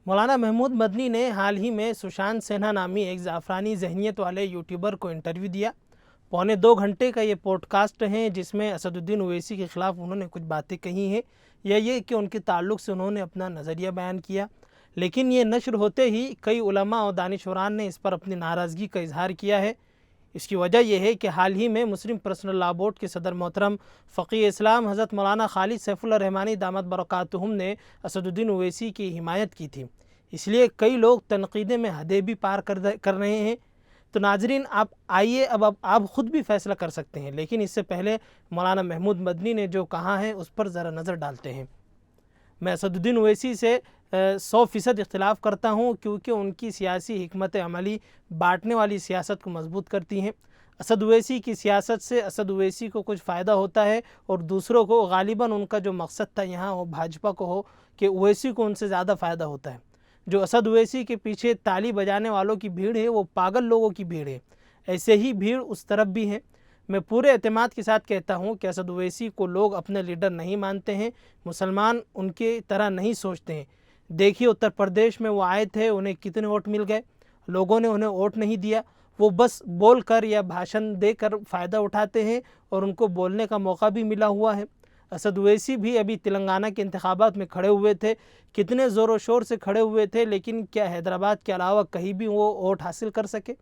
مولانا محمود مدنی نے حال ہی میں سشانت سنہا نامی ایک زعفرانی ذہنیت والے یوٹیوبر کو انٹرویو دیا۔ 2.25 گھنٹے کا یہ پوڈ کاسٹ ہے جس میں اسد الدین اویسی کے خلاف انہوں نے کچھ باتیں کہی ہیں یا یہ کہ ان کے تعلق سے انہوں نے اپنا نظریہ بیان کیا، لیکن یہ نشر ہوتے ہی کئی علماء اور دانشوران نے اس پر اپنی ناراضگی کا اظہار کیا ہے۔ اس کی وجہ یہ ہے کہ حال ہی میں مسلم پرسنل لاء بورڈ کے صدر محترم فقیہ اسلام حضرت مولانا خالد سیف اللہ رحمانی دامت برکاتہم نے اسد الدین اویسی کی حمایت کی تھی، اس لیے کئی لوگ تنقیدیں میں حدیں بھی پار کر رہے ہیں۔ تو ناظرین، آپ آئیے اب آپ خود بھی فیصلہ کر سکتے ہیں، لیکن اس سے پہلے مولانا محمود مدنی نے جو کہا ہے اس پر ذرا نظر ڈالتے ہیں۔ میں اسد الدین اویسی سے 100% اختلاف کرتا ہوں، کیونکہ ان کی سیاسی حکمت عملی بانٹنے والی سیاست کو مضبوط کرتی ہیں۔ اسد اویسی کی سیاست سے اسد اویسی کو کچھ فائدہ ہوتا ہے اور دوسروں کو غالباً ان کا جو مقصد تھا یہاں وہ بھاجپا کو ہو کہ اویسی کو ان سے زیادہ فائدہ ہوتا ہے۔ جو اسد اویسی کے پیچھے تالی بجانے والوں کی بھیڑ ہے وہ پاگل لوگوں کی بھیڑ ہے، ایسے ہی بھیڑ اس طرف بھی ہے۔ میں پورے اعتماد کے ساتھ کہتا ہوں کہ اسد اویسی کو لوگ اپنے لیڈر نہیں مانتے ہیں، مسلمان ان کی طرح نہیں سوچتے ہیں۔ دیکھیے اتر پردیش میں وہ آئے تھے، انہیں کتنے ووٹ مل گئے، لوگوں نے انہیں ووٹ نہیں دیا، وہ بس بول کر یا بھاشن دے کر فائدہ اٹھاتے ہیں اور ان کو بولنے کا موقع بھی ملا ہوا ہے۔ اسد اویسی بھی ابھی تلنگانہ کے انتخابات میں کھڑے ہوئے تھے، کتنے زور و شور سے کھڑے ہوئے تھے، لیکن کیا حیدرآباد کے علاوہ کہیں بھی وہ ووٹ حاصل کر سکے؟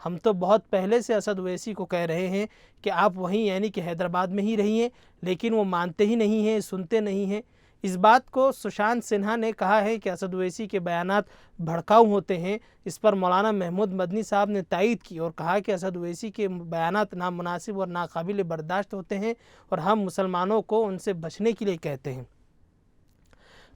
ہم تو بہت پہلے سے اسد اویسی کو کہہ رہے ہیں کہ آپ وہیں یعنی کہ حیدرآباد میں ہی رہیے، لیکن وہ مانتے ہی نہیں ہیں، سنتے نہیں ہیں۔ اس بات کو سشانت سنہا نے کہا ہے کہ اسد اویسی کے بیانات بھڑکاؤ ہوتے ہیں، اس پر مولانا محمود مدنی صاحب نے تائید کی اور کہا کہ اسد اویسی کے بیانات نامناسب اور ناقابل برداشت ہوتے ہیں اور ہم مسلمانوں کو ان سے بچنے کے لیے کہتے ہیں۔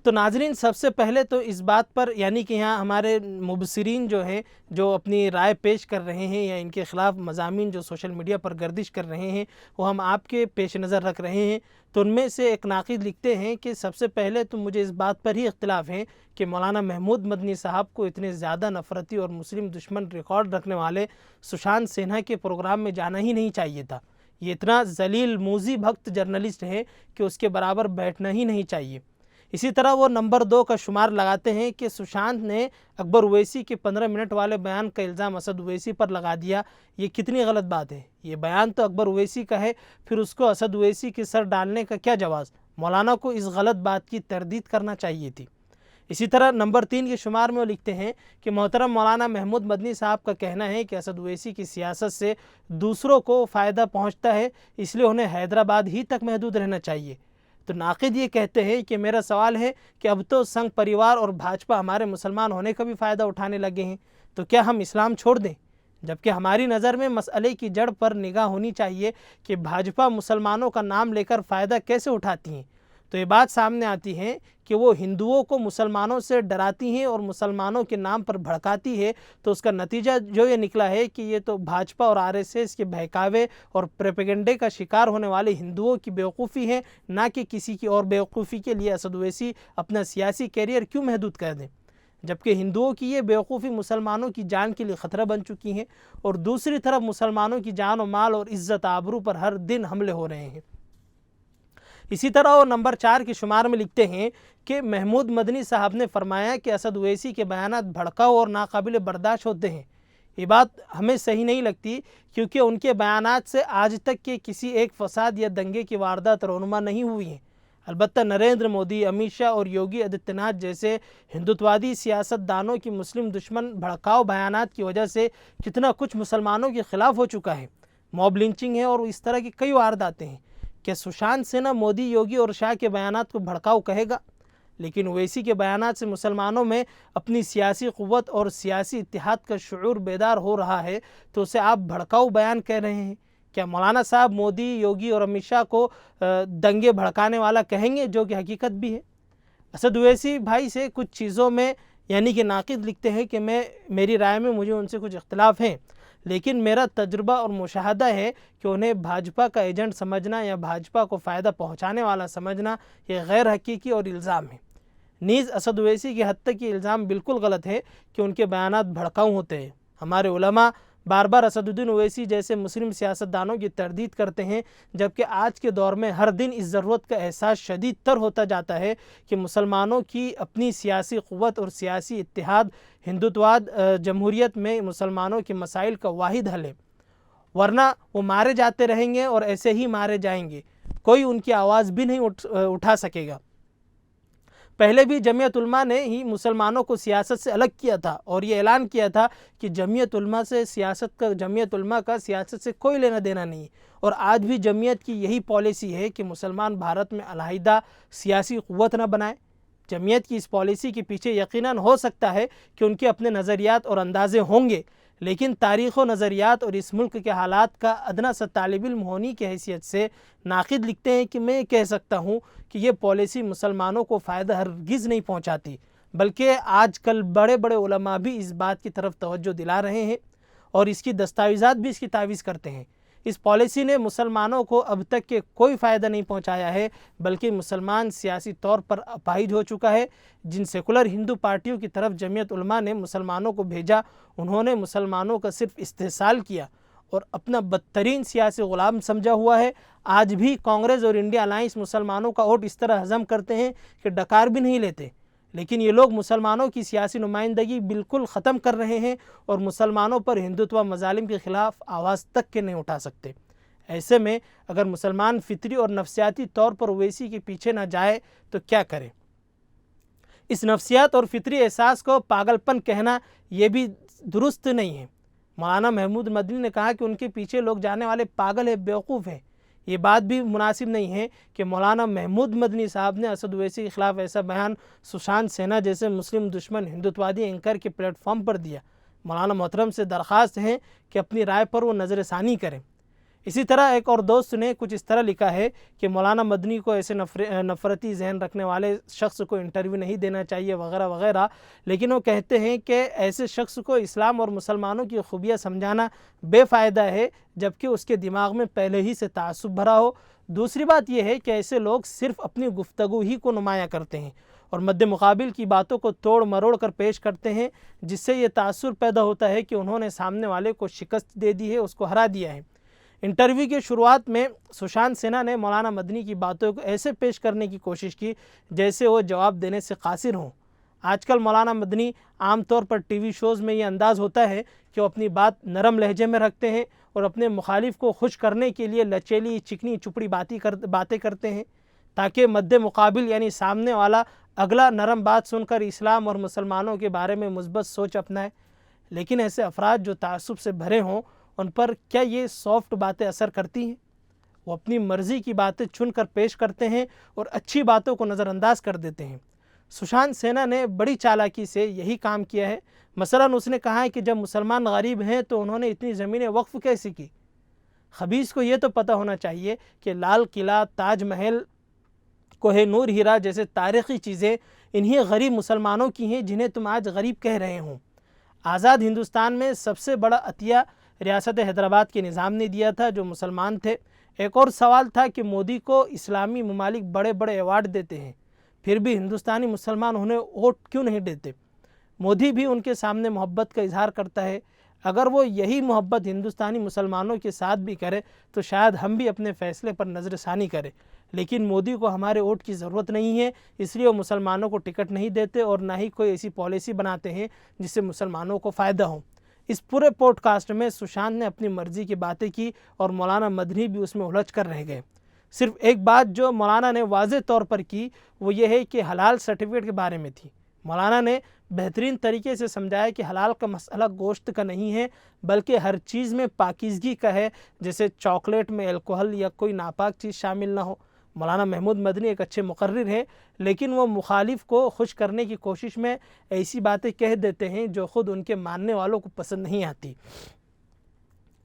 تو ناظرین، سب سے پہلے تو اس بات پر یعنی کہ یہاں ہمارے مبصرین جو ہیں جو اپنی رائے پیش کر رہے ہیں یا ان کے خلاف مضامین جو سوشل میڈیا پر گردش کر رہے ہیں وہ ہم آپ کے پیش نظر رکھ رہے ہیں۔ تو ان میں سے ایک ناقد لکھتے ہیں کہ سب سے پہلے تو مجھے اس بات پر ہی اختلاف ہے کہ مولانا محمود مدنی صاحب کو اتنے زیادہ نفرتی اور مسلم دشمن ریکارڈ رکھنے والے سشانت سنہا کے پروگرام میں جانا ہی نہیں چاہیے تھا۔ یہ اتنا ذلیل موذی بھکت جرنلسٹ ہے کہ اس کے برابر بیٹھنا ہی نہیں چاہیے۔ اسی طرح وہ نمبر 2 کا شمار لگاتے ہیں کہ سشانت نے اکبر اویسی کے 15 منٹ والے بیان کا الزام اسد اویسی پر لگا دیا، یہ کتنی غلط بات ہے۔ یہ بیان تو اکبر اویسی کا ہے، پھر اس کو اسد اویسی کے سر ڈالنے کا کیا جواز؟ مولانا کو اس غلط بات کی تردید کرنا چاہیے تھی۔ اسی طرح نمبر 3 کے شمار میں وہ لکھتے ہیں کہ محترم مولانا محمود مدنی صاحب کا کہنا ہے کہ اسد اویسی کی سیاست سے دوسروں کو فائدہ پہنچتا ہے، اس لیے انہیں حیدرآباد ہی تک محدود رہنا چاہیے۔ تو ناقد یہ کہتے ہیں کہ میرا سوال ہے کہ اب تو سنگھ پریوار اور بھاجپا ہمارے مسلمان ہونے کا بھی فائدہ اٹھانے لگے ہیں، تو کیا ہم اسلام چھوڑ دیں؟ جبکہ ہماری نظر میں مسئلے کی جڑ پر نگاہ ہونی چاہیے کہ بھاجپا مسلمانوں کا نام لے کر فائدہ کیسے اٹھاتی ہیں۔ تو یہ بات سامنے آتی ہے کہ وہ ہندوؤں کو مسلمانوں سے ڈراتی ہیں اور مسلمانوں کے نام پر بھڑکاتی ہے، تو اس کا نتیجہ جو یہ نکلا ہے کہ یہ تو بھاجپا اور RSS کے بہکاوے اور پروپیگنڈے کا شکار ہونے والے ہندوؤں کی بیوقوفی ہے، نہ کہ کسی کی اور بیوقوفی کے لیے اسد اویسی اپنا سیاسی کیریئر کیوں محدود کر دیں، جبکہ ہندوؤں کی یہ بیوقوفی مسلمانوں کی جان کے لیے خطرہ بن چکی ہے اور دوسری طرف مسلمانوں کی جان و مال اور عزت آبرو پر ہر دن حملے ہو رہے ہیں۔ اسی طرح وہ نمبر 4 کے شمار میں لکھتے ہیں کہ محمود مدنی صاحب نے فرمایا کہ اسد اویسی کے بیانات بھڑکاؤ اور ناقابل برداشت ہوتے ہیں۔ یہ بات ہمیں صحیح نہیں لگتی، کیونکہ ان کے بیانات سے آج تک کے کسی ایک فساد یا دنگے کی واردات رونما نہیں ہوئی ہیں۔ البتہ نریندر مودی، امیت شاہ اور یوگی آدتیہ ناتھ جیسے ہندوتوادی سیاست دانوں کی مسلم دشمن بھڑکاؤ بیانات کی وجہ سے کتنا کچھ مسلمانوں کے خلاف ہو چکا ہے، موب لنچنگ ہے اور اس طرح کی کئی وارداتیں ہیں۔ کہ سشانت سنہا مودی، یوگی اور شاہ کے بیانات کو بھڑکاؤ کہے گا، لیکن اویسی کے بیانات سے مسلمانوں میں اپنی سیاسی قوت اور سیاسی اتحاد کا شعور بیدار ہو رہا ہے، تو اسے آپ بھڑکاؤ بیان کہہ رہے ہیں۔ کیا مولانا صاحب مودی، یوگی اور امیت شاہ کو دنگے بھڑکانے والا کہیں گے، جو کہ حقیقت بھی ہے؟ اسد اویسی بھائی سے کچھ چیزوں میں یعنی کہ ناقد لکھتے ہیں کہ میری رائے میں مجھے ان سے کچھ اختلاف ہیں، لیکن میرا تجربہ اور مشاہدہ ہے کہ انہیں بھاجپا کا ایجنٹ سمجھنا یا بھاجپا کو فائدہ پہنچانے والا سمجھنا یہ غیر حقیقی اور الزام ہے۔ نیز اسد اویسی کی حد تک یہ الزام بالکل غلط ہے کہ ان کے بیانات بھڑکاؤ ہوتے ہیں۔ ہمارے علماء بار بار اسدالدین اویسی جیسے مسلم سیاستدانوں کی تردید کرتے ہیں، جبکہ آج کے دور میں ہر دن اس ضرورت کا احساس شدید تر ہوتا جاتا ہے کہ مسلمانوں کی اپنی سیاسی قوت اور سیاسی اتحاد ہندوتواد جمہوریت میں مسلمانوں کے مسائل کا واحد حل ہے، ورنہ وہ مارے جاتے رہیں گے اور ایسے ہی مارے جائیں گے، کوئی ان کی آواز بھی نہیں اٹھا سکے گا۔ پہلے بھی جمعیت علماء نے ہی مسلمانوں کو سیاست سے الگ کیا تھا اور یہ اعلان کیا تھا کہ جمعیت علماء کا سیاست سے کوئی لینا دینا نہیں، اور آج بھی جمعیت کی یہی پالیسی ہے کہ مسلمان بھارت میں علیحدہ سیاسی قوت نہ بنائے۔ جمعیت کی اس پالیسی کے پیچھے یقیناً ہو سکتا ہے کہ ان کے اپنے نظریات اور اندازے ہوں گے، لیکن تاریخ و نظریات اور اس ملک کے حالات کا ادنا سا طالب علم ہونے کی حیثیت سے ناقد لکھتے ہیں کہ میں کہہ سکتا ہوں کہ یہ پالیسی مسلمانوں کو فائدہ ہرگز نہیں پہنچاتی، بلکہ آج کل بڑے بڑے علماء بھی اس بات کی طرف توجہ دلا رہے ہیں اور اس کی دستاویزات بھی اس کی تعویذ کرتے ہیں۔ اس پالیسی نے مسلمانوں کو اب تک کے کوئی فائدہ نہیں پہنچایا ہے، بلکہ مسلمان سیاسی طور پر اپاہج ہو چکا ہے۔ جن سیکولر ہندو پارٹیوں کی طرف جمعیت علماء نے مسلمانوں کو بھیجا، انہوں نے مسلمانوں کا صرف استحصال کیا اور اپنا بدترین سیاسی غلام سمجھا ہوا ہے۔ آج بھی کانگریس اور انڈیا الائنس مسلمانوں کا ووٹ اس طرح ہضم کرتے ہیں کہ ڈکار بھی نہیں لیتے، لیکن یہ لوگ مسلمانوں کی سیاسی نمائندگی بالکل ختم کر رہے ہیں اور مسلمانوں پر ہندوتوا مظالم کے خلاف آواز تک کے نہیں اٹھا سکتے۔ ایسے میں اگر مسلمان فطری اور نفسیاتی طور پر اویسی کے پیچھے نہ جائے تو کیا کرے؟ اس نفسیات اور فطری احساس کو پاگل پن کہنا یہ بھی درست نہیں ہے۔ مولانا محمود مدنی نے کہا کہ ان کے پیچھے لوگ جانے والے پاگل ہیں، بیوقوف ہیں۔ یہ بات بھی مناسب نہیں ہے کہ مولانا محمود مدنی صاحب نے اسد اویسی کے خلاف ایسا بیان سشانت سنہا جیسے مسلم دشمن ہندوتوادی اینکر کے پلیٹ فارم پر دیا۔ مولانا محترم سے درخواست ہے کہ اپنی رائے پر وہ نظر ثانی کریں۔ اسی طرح ایک اور دوست نے کچھ اس طرح لکھا ہے کہ مولانا مدنی کو ایسے نفرتی ذہن رکھنے والے شخص کو انٹرویو نہیں دینا چاہیے وغیرہ وغیرہ، لیکن وہ کہتے ہیں کہ ایسے شخص کو اسلام اور مسلمانوں کی خوبیاں سمجھانا بے فائدہ ہے جبکہ اس کے دماغ میں پہلے ہی سے تعصب بھرا ہو۔ دوسری بات یہ ہے کہ ایسے لوگ صرف اپنی گفتگو ہی کو نمایاں کرتے ہیں اور مد مقابل کی باتوں کو توڑ مروڑ کر پیش کرتے ہیں، جس سے یہ تاثر پیدا ہوتا ہے کہ انہوں نے سامنے والے کو شکست دے دی ہے، اس کو ہرا دیا ہے۔ انٹرویو کی شروعات میں سشانت سنہا نے مولانا مدنی کی باتوں کو ایسے پیش کرنے کی کوشش کی جیسے وہ جواب دینے سے قاصر ہوں۔ آج کل مولانا مدنی عام طور پر ٹی وی شوز میں یہ انداز ہوتا ہے کہ وہ اپنی بات نرم لہجے میں رکھتے ہیں اور اپنے مخالف کو خوش کرنے کے لیے لچیلی چکنی چپڑی باتیں کرتے ہیں تاکہ مد مقابل یعنی سامنے والا اگلا نرم بات سن کر اسلام اور مسلمانوں کے بارے میں مثبت سوچ اپنائے۔ لیکن ایسے افراد جو تعصب سے بھرے ہوں ان پر کیا یہ سافٹ باتیں اثر کرتی ہیں؟ وہ اپنی مرضی کی باتیں چن کر پیش کرتے ہیں اور اچھی باتوں کو نظر انداز کر دیتے ہیں۔ سشانت سنہا نے بڑی چالاکی سے یہی کام کیا ہے۔ مثلاً اس نے کہا ہے کہ جب مسلمان غریب ہیں تو انہوں نے اتنی زمینیں وقف کیسے کی؟ خبیث کو یہ تو پتہ ہونا چاہیے کہ لال قلعہ، تاج محل، کوہ نور ہیرا جیسے تاریخی چیزیں انہی غریب مسلمانوں کی ہیں جنہیں تم آج غریب کہہ رہے ہوں۔ آزاد ہندوستان میں سب سے بڑا عطیہ ریاست حیدرآباد کے نظام نے دیا تھا جو مسلمان تھے۔ ایک اور سوال تھا کہ مودی کو اسلامی ممالک بڑے بڑے ایوارڈ دیتے ہیں، پھر بھی ہندوستانی مسلمان انہیں ووٹ کیوں نہیں دیتے؟ مودی بھی ان کے سامنے محبت کا اظہار کرتا ہے۔ اگر وہ یہی محبت ہندوستانی مسلمانوں کے ساتھ بھی کرے تو شاید ہم بھی اپنے فیصلے پر نظر ثانی کریں، لیکن مودی کو ہمارے ووٹ کی ضرورت نہیں ہے، اس لیے وہ مسلمانوں کو ٹکٹ نہیں دیتے اور نہ ہی کوئی ایسی پالیسی بناتے ہیں جس سے مسلمانوں کو فائدہ ہو۔ اس پورے پوڈ کاسٹ میں سشانت نے اپنی مرضی کی باتیں کی اور مولانا مدنی بھی اس میں الجھ کر رہ گئے۔ صرف ایک بات جو مولانا نے واضح طور پر کی وہ یہ ہے کہ حلال سرٹیفکیٹ کے بارے میں تھی۔ مولانا نے بہترین طریقے سے سمجھایا کہ حلال کا مسئلہ گوشت کا نہیں ہے بلکہ ہر چیز میں پاکیزگی کا ہے، جیسے چاکلیٹ میں الکوہل یا کوئی ناپاک چیز شامل نہ ہو۔ مولانا محمود مدنی ایک اچھے مقرر ہیں، لیکن وہ مخالف کو خوش کرنے کی کوشش میں ایسی باتیں کہہ دیتے ہیں جو خود ان کے ماننے والوں کو پسند نہیں آتی۔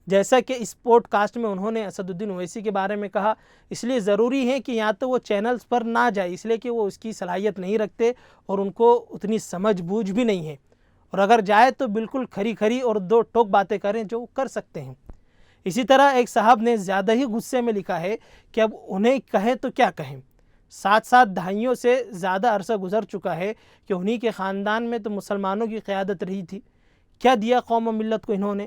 جیسا کہ اس پوڈ کاسٹ میں انہوں نے اسدالدین اویسی کے بارے میں کہا، اس لیے ضروری ہے کہ یا تو وہ چینلز پر نہ جائے اس لیے کہ وہ اس کی صلاحیت نہیں رکھتے اور ان کو اتنی سمجھ بوجھ بھی نہیں ہے، اور اگر جائے تو بالکل کھری کھری اور دو ٹوک باتیں کریں جو وہ کر سکتے ہیں۔ اسی طرح ایک صاحب نے زیادہ ہی غصے میں لکھا ہے کہ اب انہیں کہیں تو کیا کہیں، 7 دہائیوں سے زیادہ عرصہ گزر چکا ہے کہ انہی کے خاندان میں تو مسلمانوں کی قیادت رہی تھی، کیا دیا قوم و ملت کو انہوں نے؟